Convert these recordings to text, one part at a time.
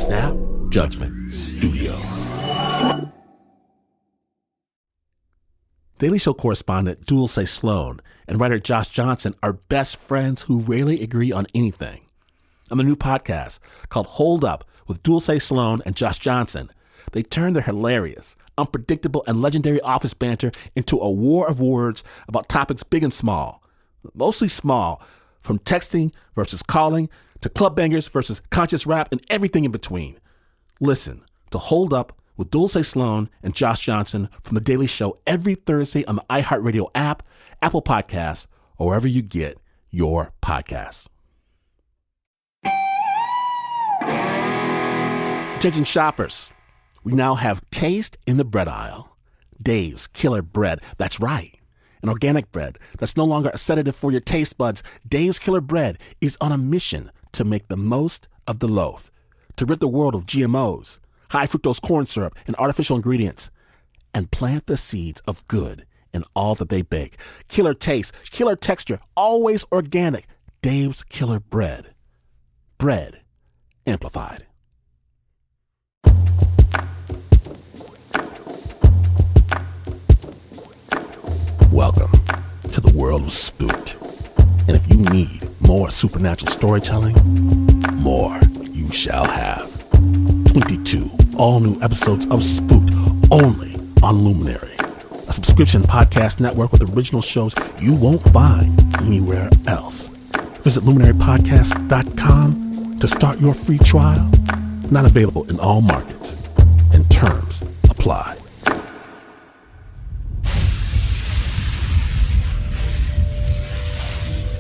Snap Judgment Studios. Daily Show correspondent Dulce Sloan and writer Josh Johnson are best friends who rarely agree on anything. On the new podcast called Hold Up with Dulce Sloan and Josh Johnson, they turn their hilarious, unpredictable, and legendary office banter into a war of words about topics big and small. Mostly small, from texting versus calling to club bangers versus conscious rap and everything in between. Listen to Hold Up with Dulce Sloan and Josh Johnson from The Daily Show every Thursday on the iHeartRadio app, Apple Podcasts, or wherever you get your podcasts. Attention shoppers, we now have taste in the bread aisle. Dave's Killer Bread, that's right. An organic bread that's no longer a sedative for your taste buds. Dave's Killer Bread is on a mission to make the most of the loaf, to rid the world of GMOs, high fructose corn syrup, and artificial ingredients, and plant the seeds of good in all that they bake. Killer taste, killer texture, always organic. Dave's Killer Bread. Bread amplified. Welcome to the world of Spooked. And if you need more supernatural storytelling, more you shall have. 22 all-new episodes of Spooked only on Luminary, a subscription podcast network with original shows you won't find anywhere else. Visit luminarypodcast.com to start your free trial. Not available in all markets, and terms apply.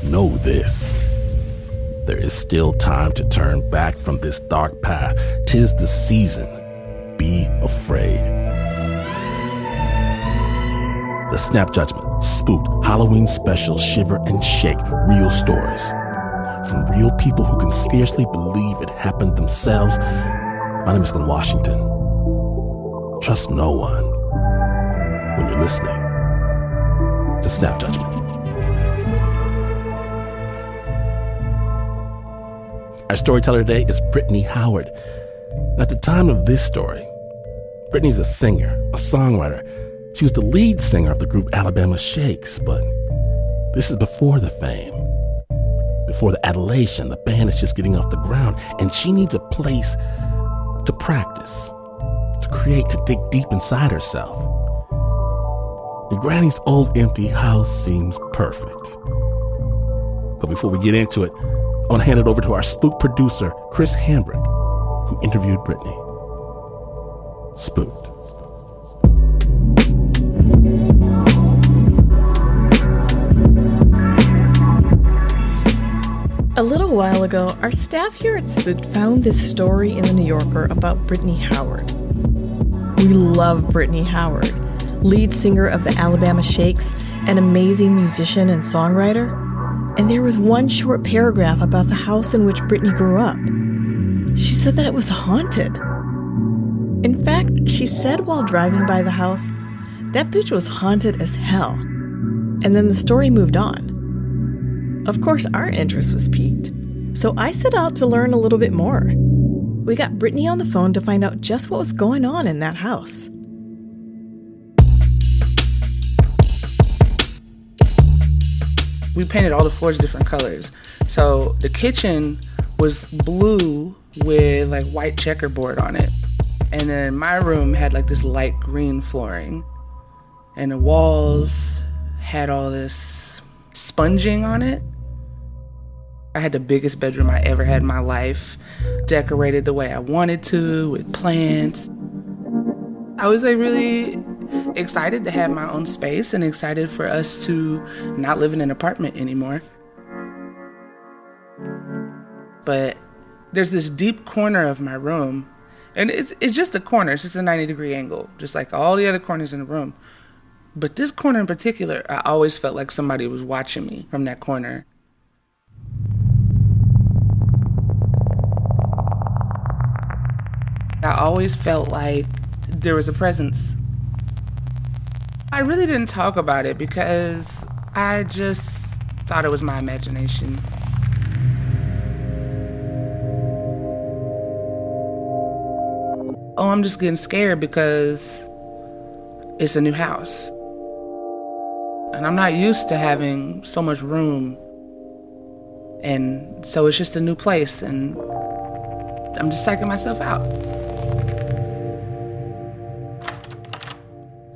Know this. There is still time to turn back from this dark path. 'Tis the season. Be afraid. The Snap Judgment Spooked Halloween Special Shiver and Shake real stories. From real people who can scarcely believe it happened themselves. My name is Glenn Washington. Trust no one when you're listening to Snap Judgment. Our storyteller today is Brittany Howard. At the time of this story, Brittany's a singer, a songwriter. She was the lead singer of the group Alabama Shakes, but this is before the fame, before the adulation. The band is just getting off the ground, and she needs a place to practice, to create, to dig deep inside herself. And Granny's old empty house seems perfect. But before we get into it, I want to hand it over to our Spook producer, Chris Hambrick, who interviewed Brittany. Spooked. A little while ago, our staff here at Spooked found this story in the New Yorker about Brittany Howard. We love Brittany Howard, lead singer of the Alabama Shakes, an amazing musician and songwriter. And there was one short paragraph about the house in which Brittany grew up. She said that it was haunted. In fact, she said while driving by the house, that bitch was haunted as hell. And then the story moved on. Of course, our interest was piqued, so I set out to learn a little bit more. We got Brittany on the phone to find out just what was going on in that house. We painted all the floors different colors. So the kitchen was blue with like white checkerboard on it. And then my room had like this light green flooring. And the walls had all this sponging on it. I had the biggest bedroom I ever had in my life, decorated the way I wanted to with plants. I was like really excited to have my own space and excited for us to not live in an apartment anymore. But there's this deep corner of my room, and it's just a corner. It's just a 90-degree angle, just like all the other corners in the room. But this corner in particular, I always felt like somebody was watching me from that corner. I always felt like there was a presence. I really didn't talk about it because I just thought it was my imagination. oh, I'm just getting scared because it's a new house. And I'm not used to having so much room. And so it's just a new place, and I'm just psyching myself out.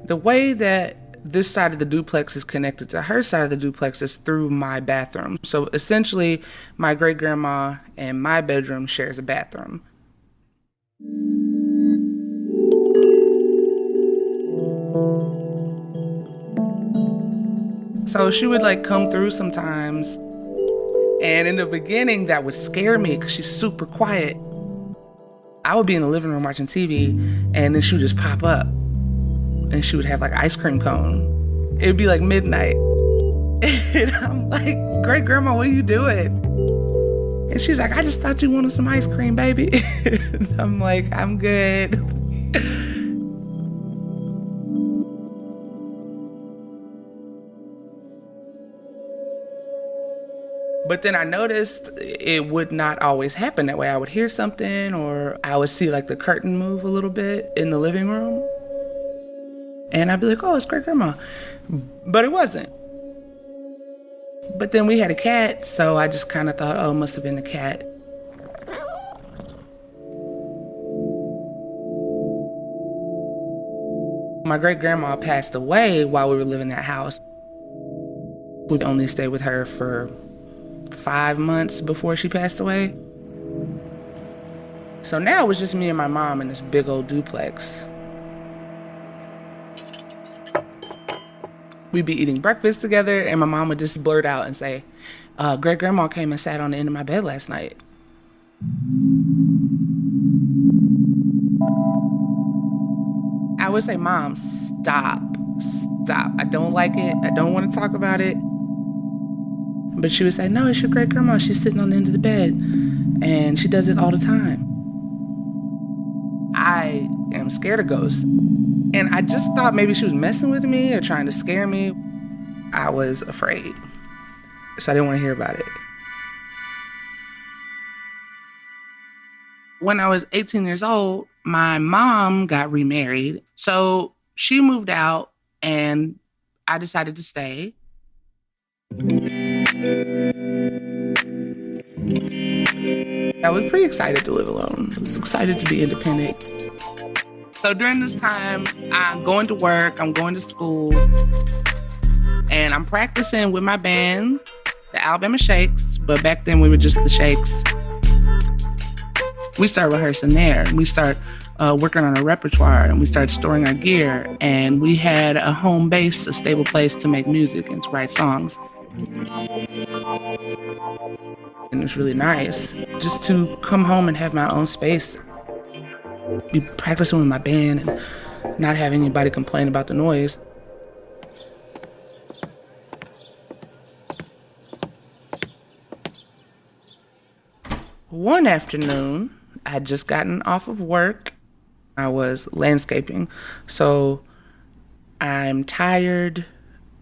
The way that this side of the duplex is connected to her side of the duplex is through my bathroom. So essentially, my great-grandma and my bedroom shares a bathroom. So she would like come through sometimes. And in the beginning, that would scare me because she's super quiet. I would be in the living room watching TV, and then she would just pop up. And she would have like ice cream cone. It would be like midnight. And I'm like, great grandma, what are you doing? And she's like, I just thought you wanted some ice cream, baby. I'm like, I'm good. But then I noticed it would not always happen that way. I would hear something, or I would see like the curtain move a little bit in the living room. And I'd be like, oh, it's great grandma. But it wasn't. But then we had a cat, so I just kind of thought, oh, it must have been the cat. My great grandma passed away while we were living in that house. We only stayed with her for 5 months before she passed away. So now it was just me and my mom in this big old duplex. We'd be eating breakfast together, and my mom would just blurt out and say, great grandma came and sat on the end of my bed last night. I would say, Mom, stop. I don't like it. I don't want to talk about it. But she would say, no, it's your great grandma. She's sitting on the end of the bed, and she does it all the time. I am scared of ghosts. And I just thought maybe she was messing with me or trying to scare me. I was afraid. So I didn't want to hear about it. When I was 18 years old, my mom got remarried. So she moved out, and I decided to stay. I was pretty excited to live alone. I was excited to be independent. So during this time, I'm going to work, I'm going to school, and I'm practicing with my band, the Alabama Shakes, but back then we were just the Shakes. We start rehearsing there, and we start working on our repertoire, and we start storing our gear, and we had a home base, a stable place to make music and to write songs. And it was really nice just to come home and have my own space. Be practicing with my band and not having anybody complain about the noise. One afternoon, I had just gotten off of work. I was landscaping, so I'm tired.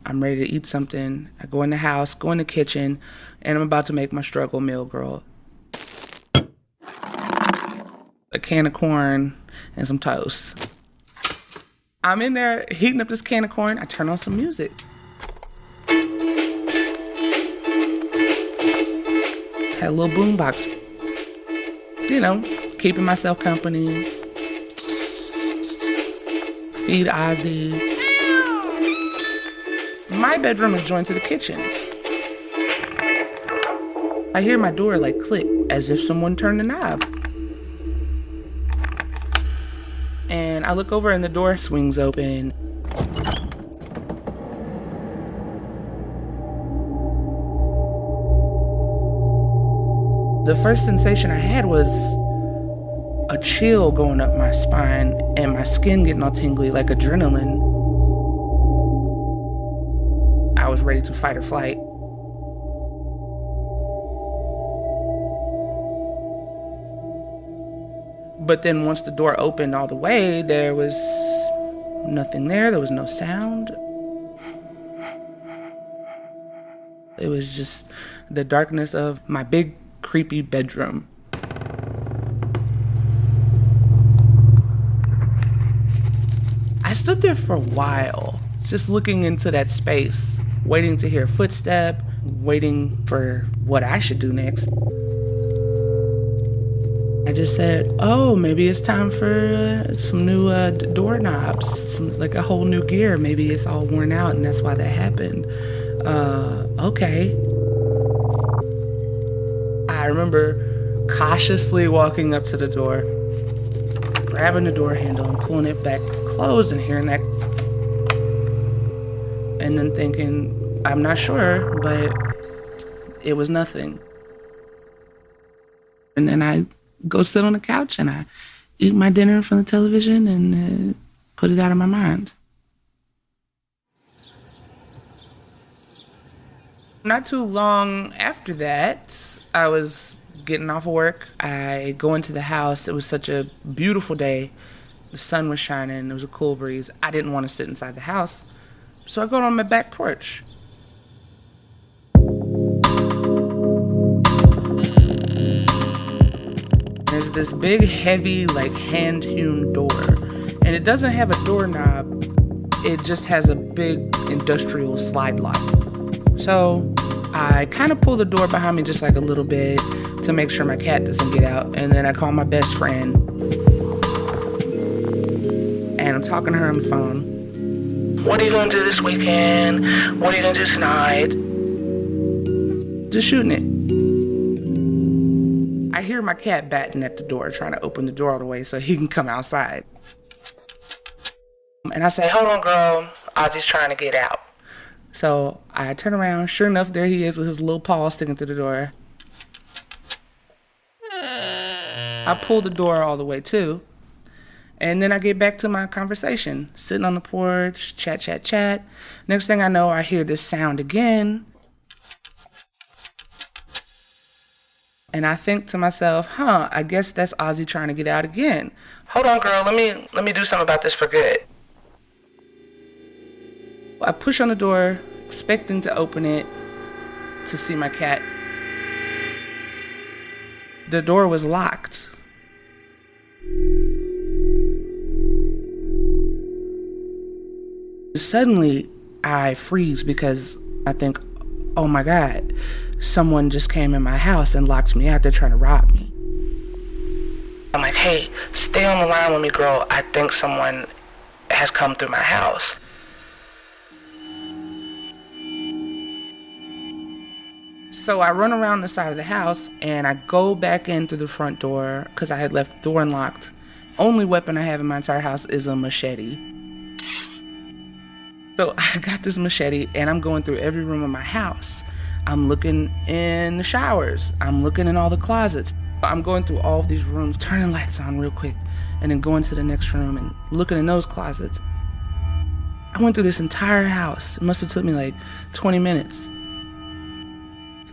I'm ready to eat something. I go in the house, go in the kitchen, and I'm about to make my struggle meal, girl. A can of corn and some toast. I'm in there heating up this can of corn. I turn on some music. Had a little boombox. You know, keeping myself company. Feed Ozzy. My bedroom is joined to the kitchen. I hear my door like click as if someone turned the knob. And I look over and the door swings open. The first sensation I had was a chill going up my spine and my skin getting all tingly like adrenaline. I was ready to fight or flight. But then once the door opened all the way, there was nothing there. There was no sound. It was just the darkness of my big, creepy bedroom. stood there for a while, just looking into that space, waiting to hear a footstep, waiting for what I should do next. I just said, oh, maybe it's time for some new doorknobs, like a whole new gear. Maybe it's all worn out and that's why that happened. Okay. I remember cautiously walking up to the door, grabbing the door handle and pulling it back closed and hearing that. And then thinking, I'm not sure, but it was nothing. And then I go sit on the couch and I eat my dinner in front of the television and put it out of my mind. Not too long after that, I was getting off of work. I go into the house. It was such a beautiful day. The sun was shining. There was a cool breeze. I didn't want to sit inside the house, so I go on my back porch. There's this big, heavy, like hand-hewn door, and it doesn't have a doorknob. It just has a big industrial slide lock. So I kind of pull the door behind me just like a little bit to make sure my cat doesn't get out, and then I call my best friend, and I'm talking to her on the phone. What are you gonna do this weekend? What are you gonna do tonight? Just shooting it. I hear my cat batting at the door, trying to open the door all the way so he can come outside. And I say, hold on, girl. Ozzy's trying to get out. So I turn around. Sure enough, there he is with his little paw sticking through the door. I pull the door all the way too. And then I get back to my conversation. Sitting on the porch, chat, chat, chat. Next thing I know, I hear this sound again. And I think to myself, I guess that's Ozzy trying to get out again. Hold on, girl, let me do something about this for good. I push on the door, expecting to open it to see my cat. The door was locked. Suddenly, I freeze because I think, oh my God, someone just came in my house and locked me out. They're trying to rob me. I'm like, hey, stay on the line with me, girl. I think someone has come through my house. So I run around the side of the house and I go back in through the front door because I had left the door unlocked. Only weapon I have in my entire house is a machete. So I got this machete and I'm going through every room in my house. I'm looking in the showers. I'm looking in all the closets. I'm going through all of these rooms, turning lights on real quick, and then going to the next room and looking in those closets. I went through this entire house. It must have took me like 20 minutes.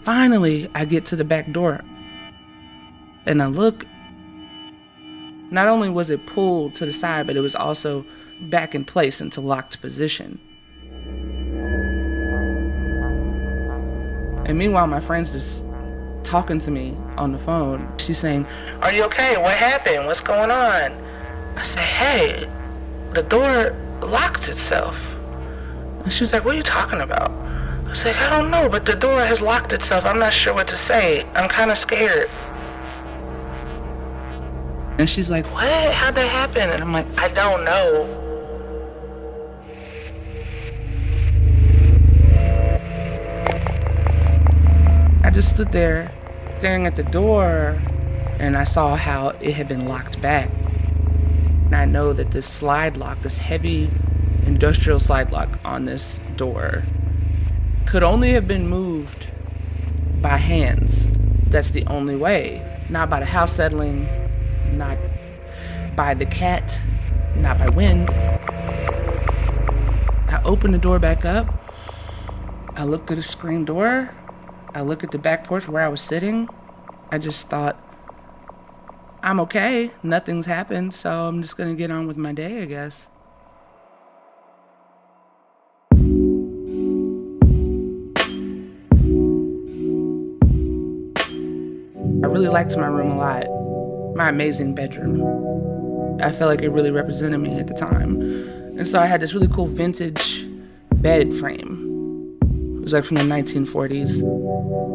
Finally, I get to the back door and I look. Not only was it pulled to the side, but it was also back in place into locked position. And meanwhile, my friend's just talking to me on the phone. She's saying, are you okay? What happened? What's going on? I say, hey, the door locked itself. And she was like, what are you talking about? I was like, I don't know, but the door has locked itself. I'm not sure what to say. I'm kind of scared. And she's like, what? How'd that happen? And I'm like, I don't know. I just stood there staring at the door and I saw how it had been locked back. And I know that this slide lock, this heavy industrial slide lock on this door, could only have been moved by hands. That's the only way. Not by the house settling, not by the cat, not by wind. I opened the door back up. I looked at the screen door. I look at the back porch where I was sitting. I just thought, I'm okay. Nothing's happened, so I'm just gonna get on with my day, I guess. I really liked my room a lot. My amazing bedroom. I felt like it really represented me at the time. And so I had this really cool vintage bed frame. It was like from the 1940s.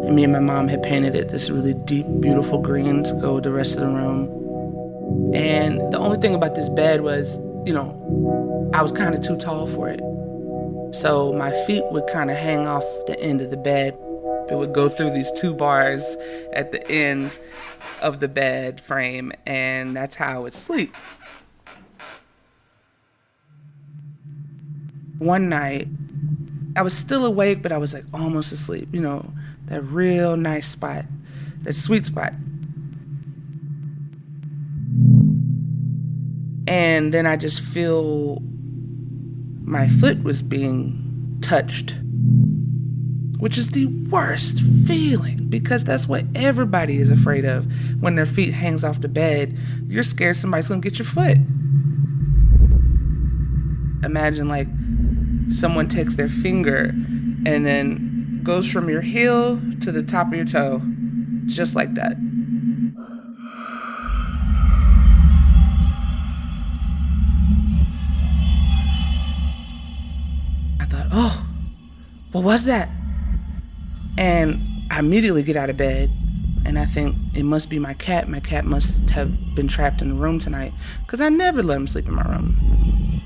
And me and my mom had painted it this really deep, beautiful green to go with the rest of the room. And the only thing about this bed was, I was kind of too tall for it. So my feet would kind of hang off the end of the bed. It would go through these 2 bars at the end of the bed frame, and that's how I would sleep. One night, I was still awake, but I was like almost asleep. That real nice spot, that sweet spot. And then I just feel my foot was being touched, which is the worst feeling because that's what everybody is afraid of. When their feet hangs off the bed, you're scared somebody's gonna get your foot. Imagine like someone takes their finger and then goes from your heel to the top of your toe, just like that. I thought, oh, what was that? And I immediately get out of bed and I think it must be my cat. My cat must have been trapped in the room tonight because I never let him sleep in my room.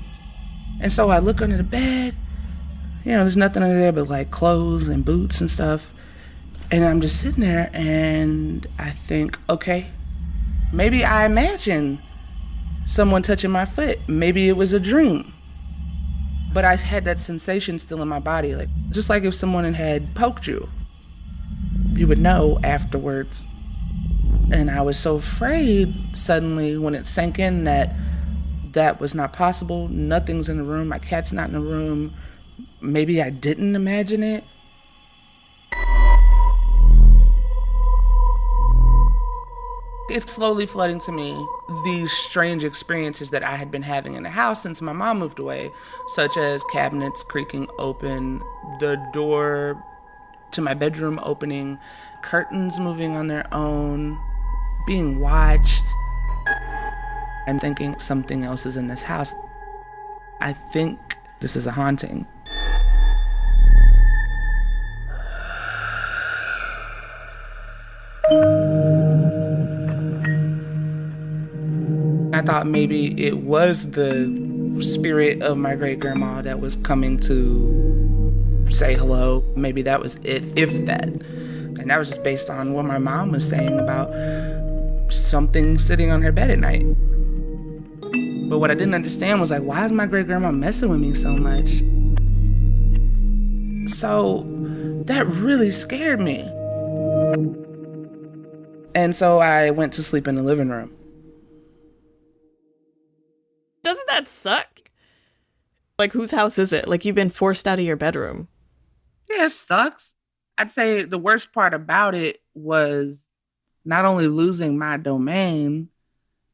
And so I look under the bed, there's nothing under there but like clothes and boots and stuff. And I'm just sitting there and I think, okay, maybe I imagine someone touching my foot. Maybe it was a dream. But I had that sensation still in my body, like just like if someone had poked you, you would know afterwards. And I was so afraid suddenly when it sank in that was not possible. Nothing's in the room. My cat's not in the room. Maybe I didn't imagine it. It's slowly flooding to me these strange experiences that I had been having in the house since my mom moved away, such as cabinets creaking open, the door to my bedroom opening, curtains moving on their own, being watched. I'm thinking something else is in this house. I think this is a haunting. I thought maybe it was the spirit of my great-grandma that was coming to say hello. Maybe that was it, if that. And that was just based on what my mom was saying about something sitting on her bed at night. But what I didn't understand was like, why is my great-grandma messing with me so much? So that really scared me. And so I went to sleep in the living room. Doesn't that suck? Like, whose house is it? Like, you've been forced out of your bedroom. Yeah, it sucks. I'd say the worst part about it was not only losing my domain,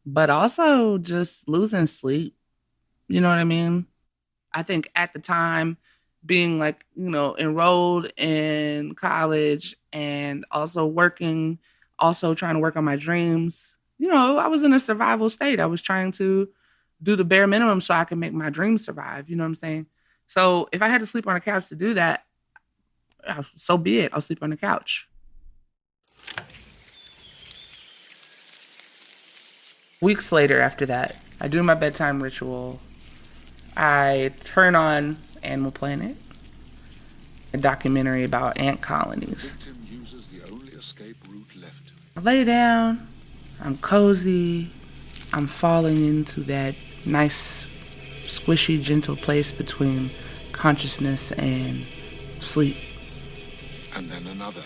but also just losing sleep. You know what I mean? I think at the time, being like, enrolled in college and also working, also trying to work on my dreams, I was in a survival state. I was trying to do the bare minimum so I can make my dreams survive. You know what I'm saying? So if I had to sleep on a couch to do that, so be it. I'll sleep on the couch. Weeks later after that, I do my bedtime ritual. I turn on Animal Planet, a documentary about ant colonies. I lay down, I'm cozy, I'm falling into that nice, squishy, gentle place between consciousness and sleep. And then another.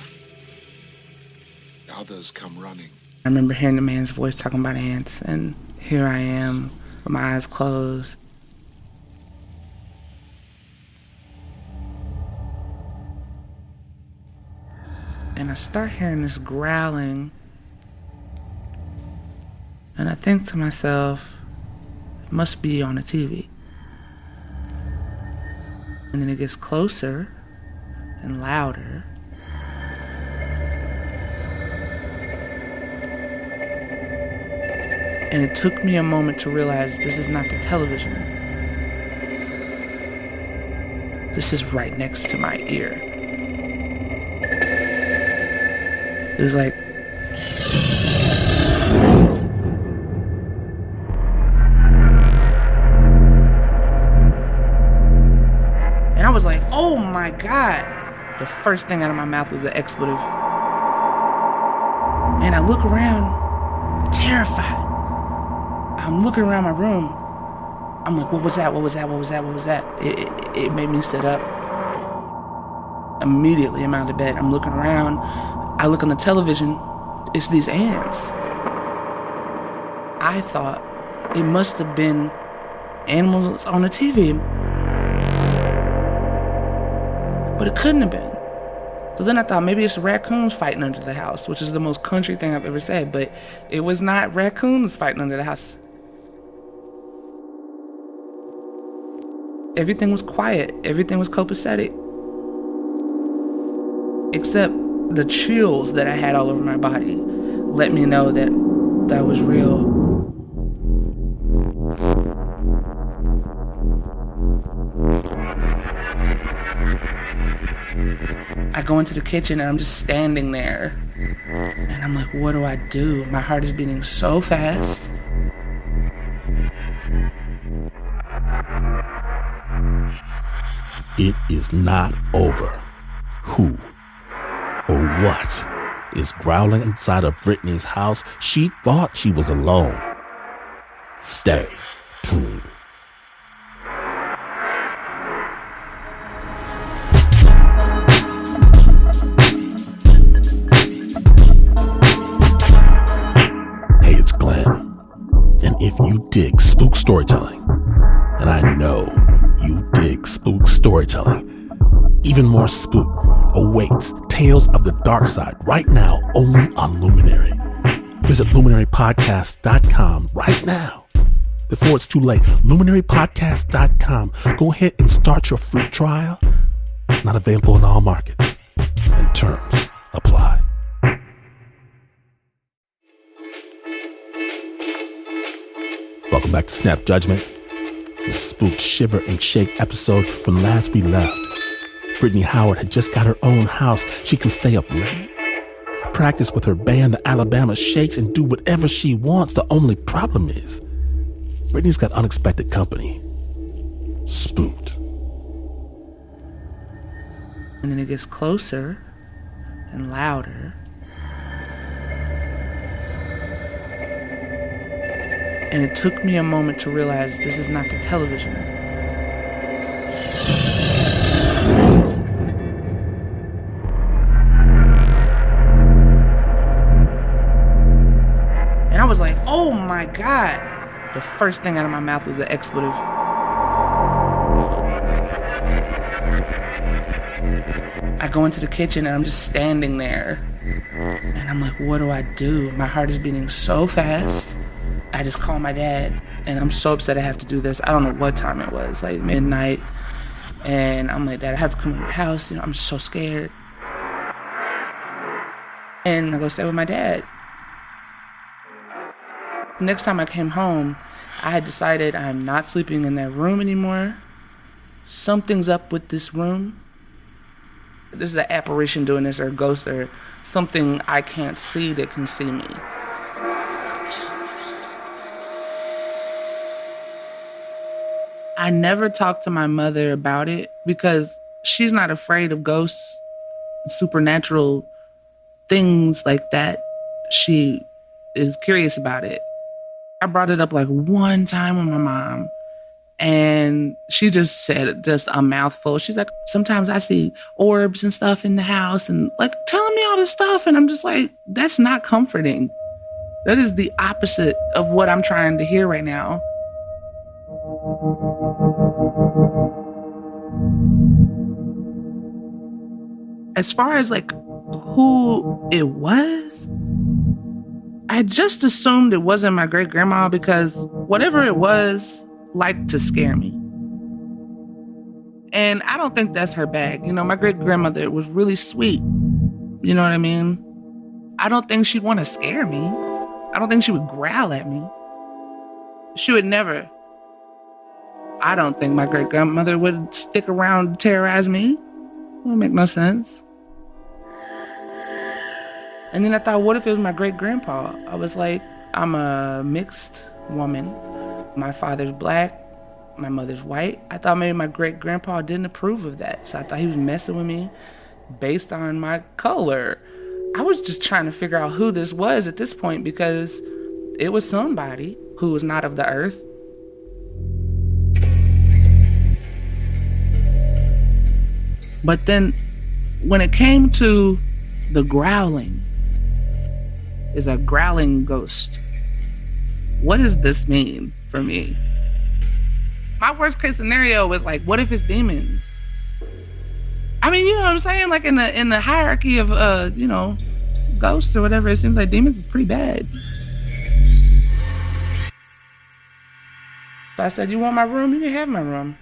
The others come running. I remember hearing the man's voice talking about ants, and here I am with my eyes closed. And I start hearing this growling, and I think to myself, it must be on the TV. And then it gets closer and louder. And it took me a moment to realize this is not the television. This is right next to my ear. It was like, and I was like, oh my God. The first thing out of my mouth was an expletive. And I look around, terrified. I'm looking around my room. I'm like, what was that? What was that? What was that? What was that? It made me sit up. Immediately, I'm out of bed. I'm looking around. I look on the television. It's these ants. I thought it must have been animals on the TV. But it couldn't have been. So then I thought maybe it's raccoons fighting under the house, which is the most country thing I've ever said. But it was not raccoons fighting under the house. Everything was quiet. Everything was copacetic. Except the chills that I had all over my body let me know that that was real. I go into the kitchen and I'm just standing there. And I'm like, what do I do? My heart is beating so fast. It is not over. Who or what is growling inside of Brittany's house? She thought she was alone. Stay tuned. Hey, it's Glenn. And if you dig spook storytelling, and I know you dig spook storytelling, even more spook awaits Tales of the Dark Side right now only on Luminary. Visit luminarypodcast.com right now before it's too late. luminarypodcast.com. Go ahead and start your free trial. Not available in all markets. And terms apply. Welcome back to Snap Judgment, the spooked shiver and shake episode. When last we left, Brittany Howard had just got her own house. She can stay up late, practice with her band, the Alabama Shakes, and do whatever she wants. The only problem is, Brittany's got unexpected company. Spooked. And then it gets closer and louder. And it took me a moment to realize this is not the television. And I was like, oh my God. The first thing out of my mouth was an expletive. I go into the kitchen and I'm just standing there. And I'm like, what do I do? My heart is beating so fast. I just call my dad, and I'm so upset I have to do this. I don't know what time it was, like midnight. And I'm like, Dad, I have to come to your house. You know, I'm so scared. And I go stay with my dad. Next time I came home, I had decided I'm not sleeping in that room anymore. Something's up with this room. This is an apparition doing this, or a ghost, or something I can't see that can see me. I never talked to my mother about it because she's not afraid of ghosts, supernatural things like that. She is curious about it. I brought it up like one time with my mom, and she just said just a mouthful. She's like, sometimes I see orbs and stuff in the house and like telling me all this stuff. And I'm just like, that's not comforting. That is the opposite of what I'm trying to hear right now. As far as like who it was, I just assumed it wasn't my great grandma because whatever it was liked to scare me. And I don't think that's her bag. You know, my great grandmother was really sweet. You know what I mean? I don't think she'd want to scare me. I don't think she would growl at me. She would never. I don't think my great-grandmother would stick around to terrorize me. It wouldn't make no sense. And then I thought, what if it was my great-grandpa? I was like, I'm a mixed woman. My father's black, my mother's white. I thought maybe my great-grandpa didn't approve of that. So I thought he was messing with me based on my color. I was just trying to figure out who this was at this point because it was somebody who was not of the earth. But then when it came to the growling, is a growling ghost. What does this mean for me? My worst case scenario was like, what if it's demons? I mean, you know what I'm saying? Like in the hierarchy of ghosts or whatever, it seems like demons is pretty bad. So I said, you want my room? You can have my room.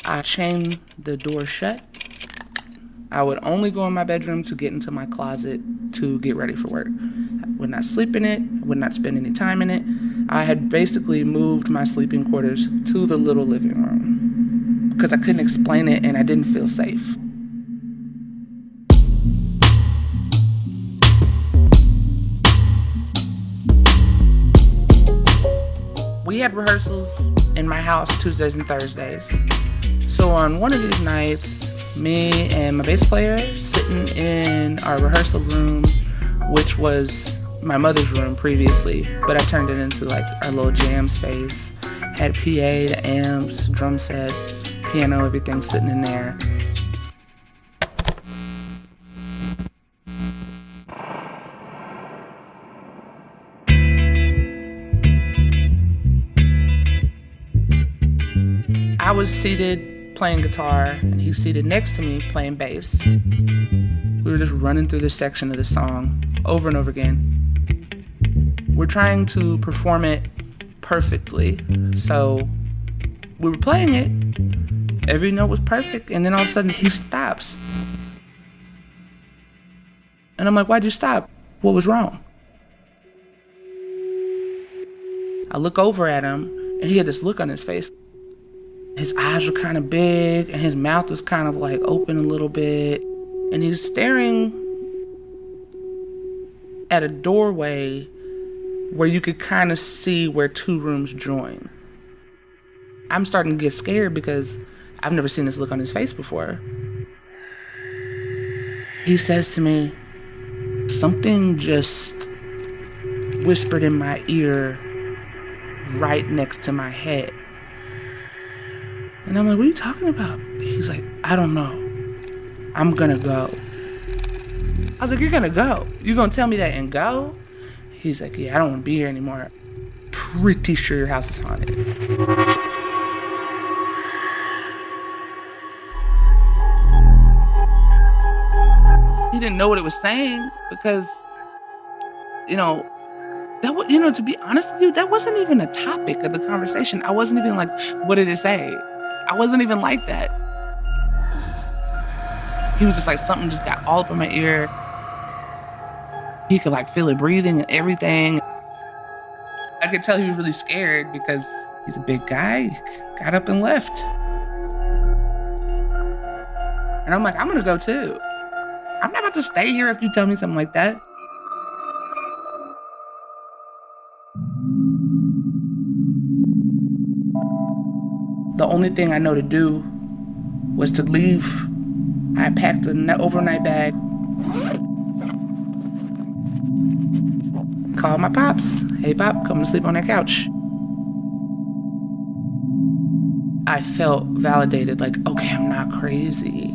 I chained the door shut. I would only go in my bedroom to get into my closet to get ready for work. I would not sleep in it, would not spend any time in it. I had basically moved my sleeping quarters to the little living room because I couldn't explain it and I didn't feel safe. We had rehearsals in my house Tuesdays and Thursdays. So on one of these nights, me and my bass player sitting in our rehearsal room, which was my mother's room previously, but I turned it into like our little jam space. Had PA, the amps, drum set, piano, everything sitting in there. I was seated playing guitar, and he's seated next to me playing bass. We were just running through this section of the song over and over again. We're trying to perform it perfectly. So we were playing it. Every note was perfect, and then all of a sudden he stops. And I'm like, why'd you stop? What was wrong? I look over at him, and he had this look on his face. His eyes were kind of big, and his mouth was kind of like open a little bit. And he's staring at a doorway where you could kind of see where two rooms join. I'm starting to get scared because I've never seen this look on his face before. He says to me, something just whispered in my ear right next to my head. And I'm like, what are you talking about? He's like, I don't know. I'm gonna go. I was like, you're gonna go? You're gonna tell me that and go? He's like, yeah, I don't wanna be here anymore. Pretty sure your house is haunted. He didn't know what it was saying because, to be honest with you, that wasn't even a topic of the conversation. I wasn't even like, what did it say? I wasn't even like that. He was just like, something just got all up in my ear. He could like feel it breathing and everything. I could tell he was really scared because he's a big guy. He got up and left. And I'm like, I'm gonna go too. I'm not about to stay here if you tell me something like that. The only thing I know to do was to leave. I packed an overnight bag. Called my pops. Hey, Pop, come to sleep on that couch. I felt validated, like, okay, I'm not crazy.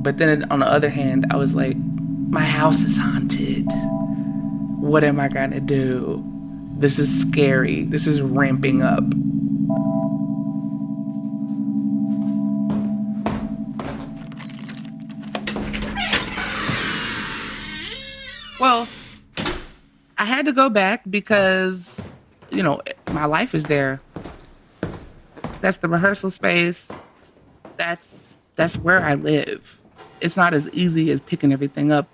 But then on the other hand, I was like, my house is haunted. What am I gonna do? This is scary. This is ramping up. Well, I had to go back because, my life is there. That's the rehearsal space. That's where I live. It's not as easy as picking everything up.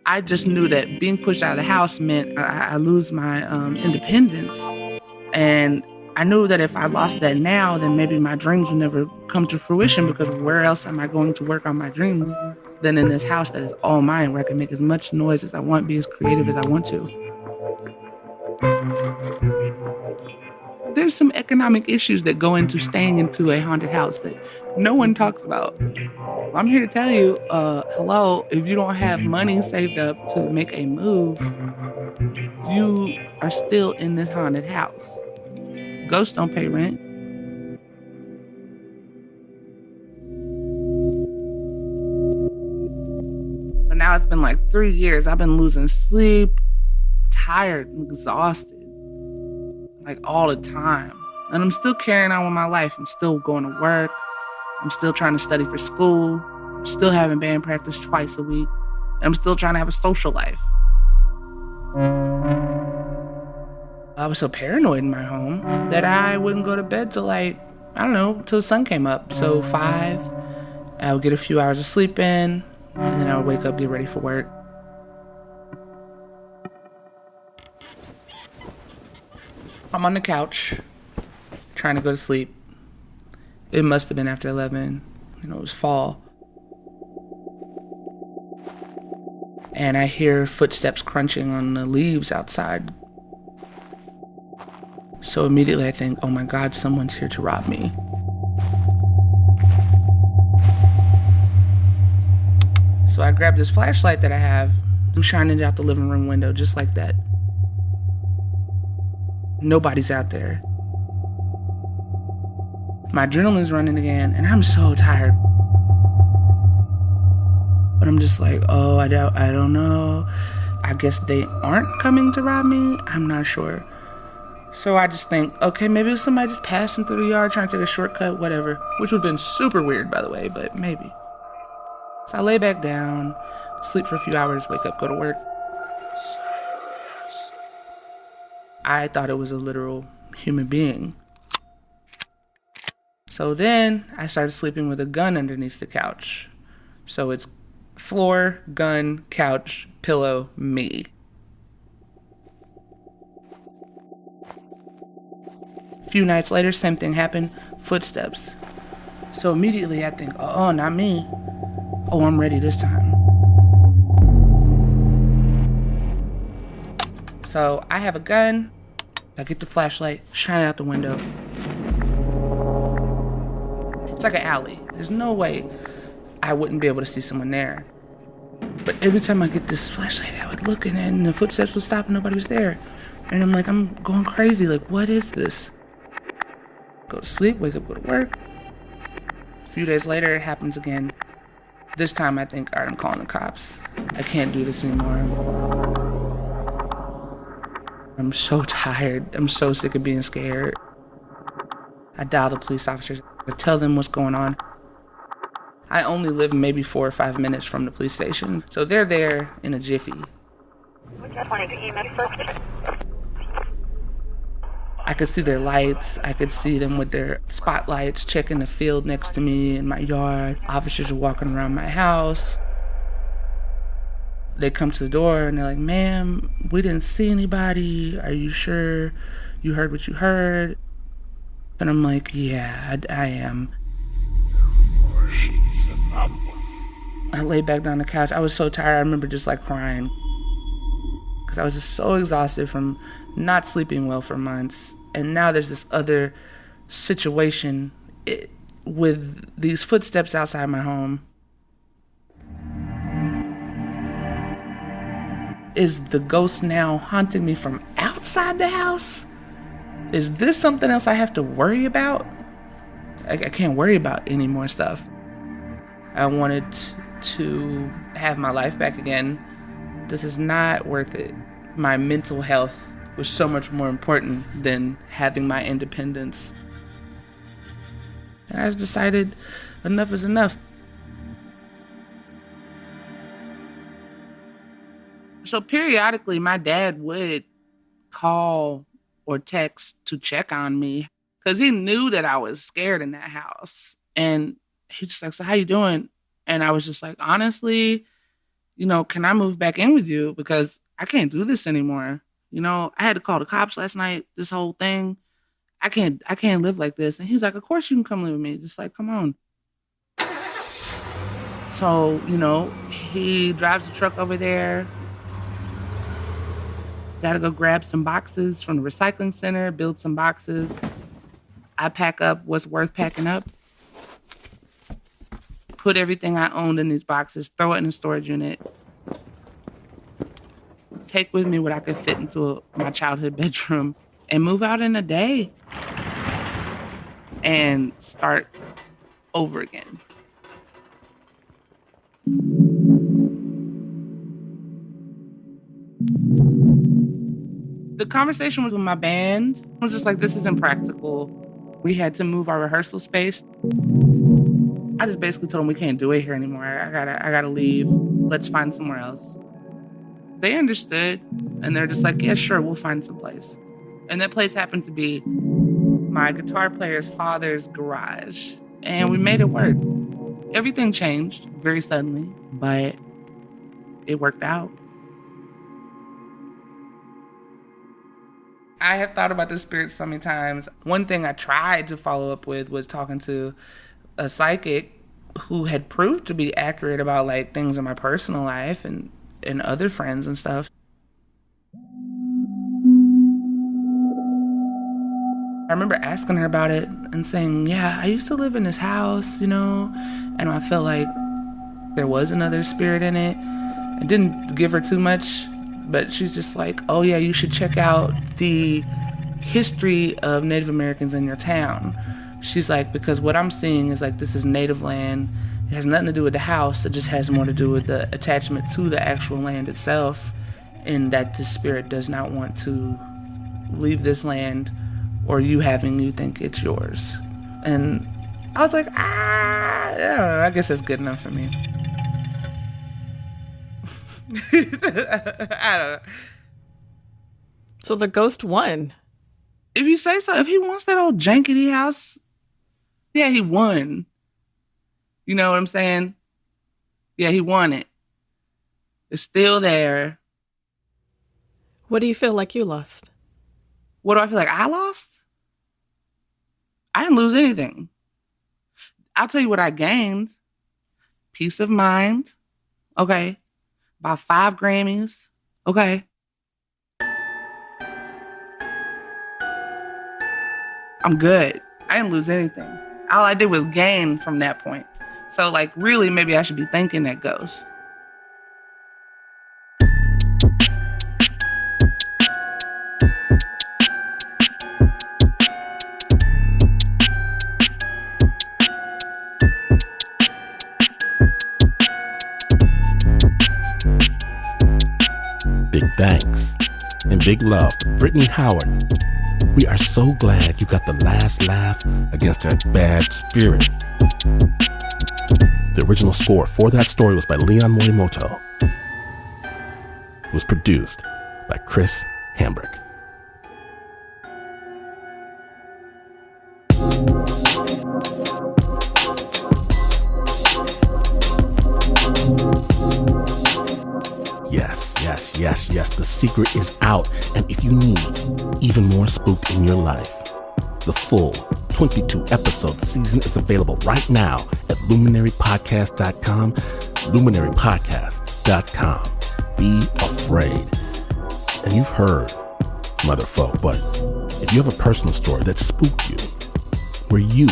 I I just knew that being pushed out of the house meant I lose my independence. And I knew that if I lost that now, then maybe my dreams would never come to fruition, because where else am I going to work on my dreams than in this house that is all mine, where I can make as much noise as I want, be as creative as I want to. There's some economic issues that go into staying into a haunted house that no one talks about. I'm here to tell you, hello, if you don't have money saved up to make a move, you are still in this haunted house. Ghosts don't pay rent. So now it's been like 3 years. I've been losing sleep, tired, and exhausted, like all the time. And I'm still carrying on with my life. I'm still going to work. I'm still trying to study for school. I'm still having band practice twice a week. And I'm still trying to have a social life. I was so paranoid in my home that I wouldn't go to bed till till the sun came up. So 5, I would get a few hours of sleep in, and then I would wake up, get ready for work. I'm on the couch, trying to go to sleep. It must have been after 11. It was fall. And I hear footsteps crunching on the leaves outside. So immediately I think, oh my God, someone's here to rob me. So I grab this flashlight that I have. I'm shining it out the living room window just like that. Nobody's out there. My adrenaline's running again, and I'm so tired. But I'm just like, oh, I don't know. I guess they aren't coming to rob me. I'm not sure. So I just think, okay, maybe it's somebody just passing through the yard trying to take a shortcut, whatever. Which would have been super weird, by the way, but maybe. So I lay back down, sleep for a few hours, wake up, go to work. I thought it was a literal human being. So then I started sleeping with a gun underneath the couch. So it's floor, gun, couch, pillow, me. A few nights later, same thing happened, footsteps. So immediately I think, oh, not me. Oh, I'm ready this time. So I have a gun. I get the flashlight, shine it out the window. It's like an alley. There's no way I wouldn't be able to see someone there. But every time I get this flashlight, I would look and the footsteps would stop and nobody was there. And I'm like, I'm going crazy. Like, what is this? Go to sleep, wake up, go to work. A few days later, it happens again. This time I think, all right, I'm calling the cops. I can't do this anymore. I'm so tired. I'm so sick of being scared. I dial the police officers. I tell them what's going on. I only live maybe 4 or 5 minutes from the police station, so they're there in a jiffy. I could see their lights. I could see them with their spotlights checking the field next to me in my yard. Officers are walking around my house. They come to the door and they're like, ma'am, we didn't see anybody. Are you sure you heard what you heard? And I'm like, yeah, I am. I lay back down on the couch. I was so tired. I remember just like crying. Because I was just so exhausted from not sleeping well for months. And now there's this other situation with these footsteps outside my home. Is the ghost now haunting me from outside the house? Is this something else I have to worry about? I can't worry about any more stuff. I wanted to have my life back again. This is not worth it. My mental health was so much more important than having my independence. And I just decided enough is enough. So periodically, my dad would call or text to check on me because he knew that I was scared in that house. And he just like, so how you doing? And I was just like, honestly, can I move back in with you? Because I can't do this anymore. I had to call the cops last night, this whole thing. I can't live like this. And he's like, of course you can come live with me. Just like, come on. So, he drives the truck over there. Gotta go grab some boxes from the recycling center, build some boxes. I pack up what's worth packing up. Put everything I owned in these boxes, throw it in a storage unit. Take with me what I could fit into my childhood bedroom and move out in a day and start over again. The conversation with my band was just like, this isn't practical. We had to move our rehearsal space. I just basically told them we can't do it here anymore. I gotta leave. Let's find somewhere else. They understood, and they're just like, yeah, sure, we'll find some place. And that place happened to be my guitar player's father's garage. And we made it work. Everything changed very suddenly, but it worked out. I have thought about the spirits so many times. One thing I tried to follow up with was talking to a psychic who had proved to be accurate about like things in my personal life and other friends and stuff. I remember asking her about it and saying, yeah, I used to live in this house, and I felt like there was another spirit in it. I didn't give her too much, but she's just like, oh yeah, you should check out the history of Native Americans in your town. She's like, because what I'm seeing is like, this is native land. It has nothing to do with the house. It just has more to do with the attachment to the actual land itself, and that the spirit does not want to leave this land or you think it's yours. And I was like, I don't know, I guess that's good enough for me. I don't know. So the ghost won. If you say so, if he wants that old jankety house, yeah, he won. You know what I'm saying? Yeah, he won it. It's still there. What do you feel like you lost? What do I feel like I lost? I didn't lose anything. I'll tell you what I gained. Peace of mind. Okay. About 5 Grammys. Okay. I'm good. I didn't lose anything. All I did was gain from that point. So, like, really, maybe I should be thanking that ghost. Big thanks and big love to Brittany Howard. We are so glad you got the last laugh against that bad spirit. The original score for that story was by Leon Morimoto. It was produced by Chris Hambrick. Yes, the secret is out. And if you need even more Spooked in your life, the full 22-episode season is available right now at luminarypodcast.com, luminarypodcast.com. Be afraid. And you've heard from other folk, but if you have a personal story that spooked you, where you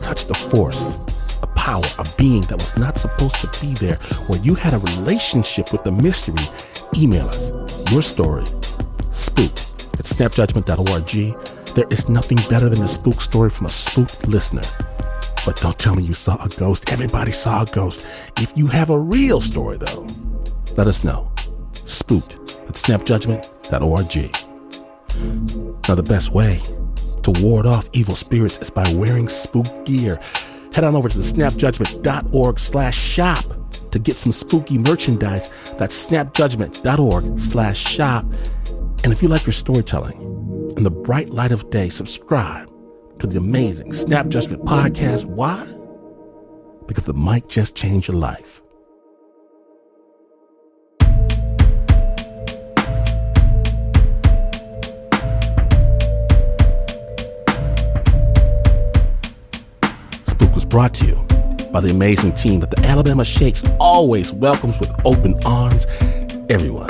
touched a force, a power, a being that was not supposed to be there, where you had a relationship with the mystery, email us your story, spooked@snapjudgment.org. There is nothing better than a spook story from a spooked listener. But don't tell me you saw a ghost. Everybody saw a ghost. If you have a real story, though, let us know. Spooked@snapjudgment.org. Now, the best way to ward off evil spirits is by wearing spook gear. Head on over to the snapjudgment.org/shop to get some spooky merchandise. That's snapjudgment.org/shop. And if you like your storytelling in the bright light of day, subscribe to the amazing Snap Judgment podcast. Why? Because it might just change your life. brought to you by the amazing team that the Alabama Shakes always welcomes with open arms. Everyone,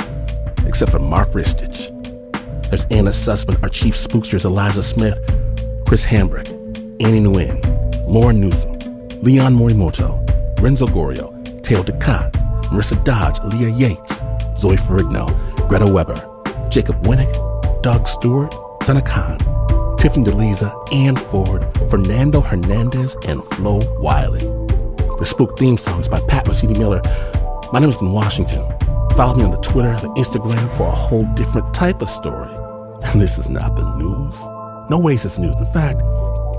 except for Mark Ristich. There's Anna Sussman, our chief spooksters, Eliza Smith, Chris Hambrick, Annie Nguyen, Lauren Newsom, Leon Morimoto, Renzo Gorio, Teo DeCott, Marissa Dodge, Leah Yates, Zoe Ferrigno, Greta Weber, Jacob Winnick, Doug Stewart, Sanaa Khan, Tiffany DeLiza, Ann Ford, Fernando Hernandez, and Flo Wiley. The Spooked theme song is by Pat Mesiti-Miller. My name is Ben Washington. Follow me on the Twitter, the Instagram for a whole different type of story. And this is not the news. No ways it's news. In fact,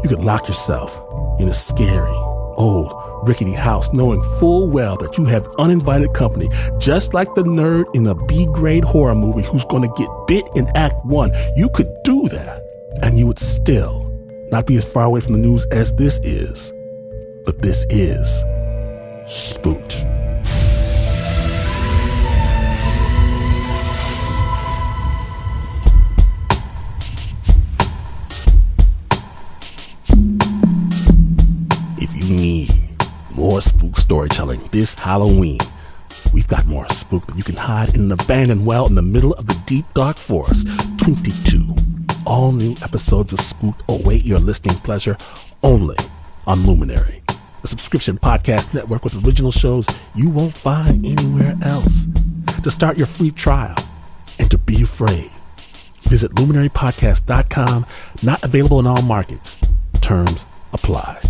you could lock yourself in a scary, old, rickety house knowing full well that you have uninvited company, just like the nerd in a B-grade horror movie who's going to get bit in Act 1. You could do that, and you would still not be as far away from the news as this is. But this is Spooked. If you need more spook storytelling this Halloween, we've got more spook that you can hide in an abandoned well in the middle of the deep, dark forest. 22 all-new episodes of Spooked await your listening pleasure only on Luminary, a subscription podcast network with original shows you won't find anywhere else. To start your free trial and to be afraid, visit luminarypodcast.com. Not available in all markets. Terms apply.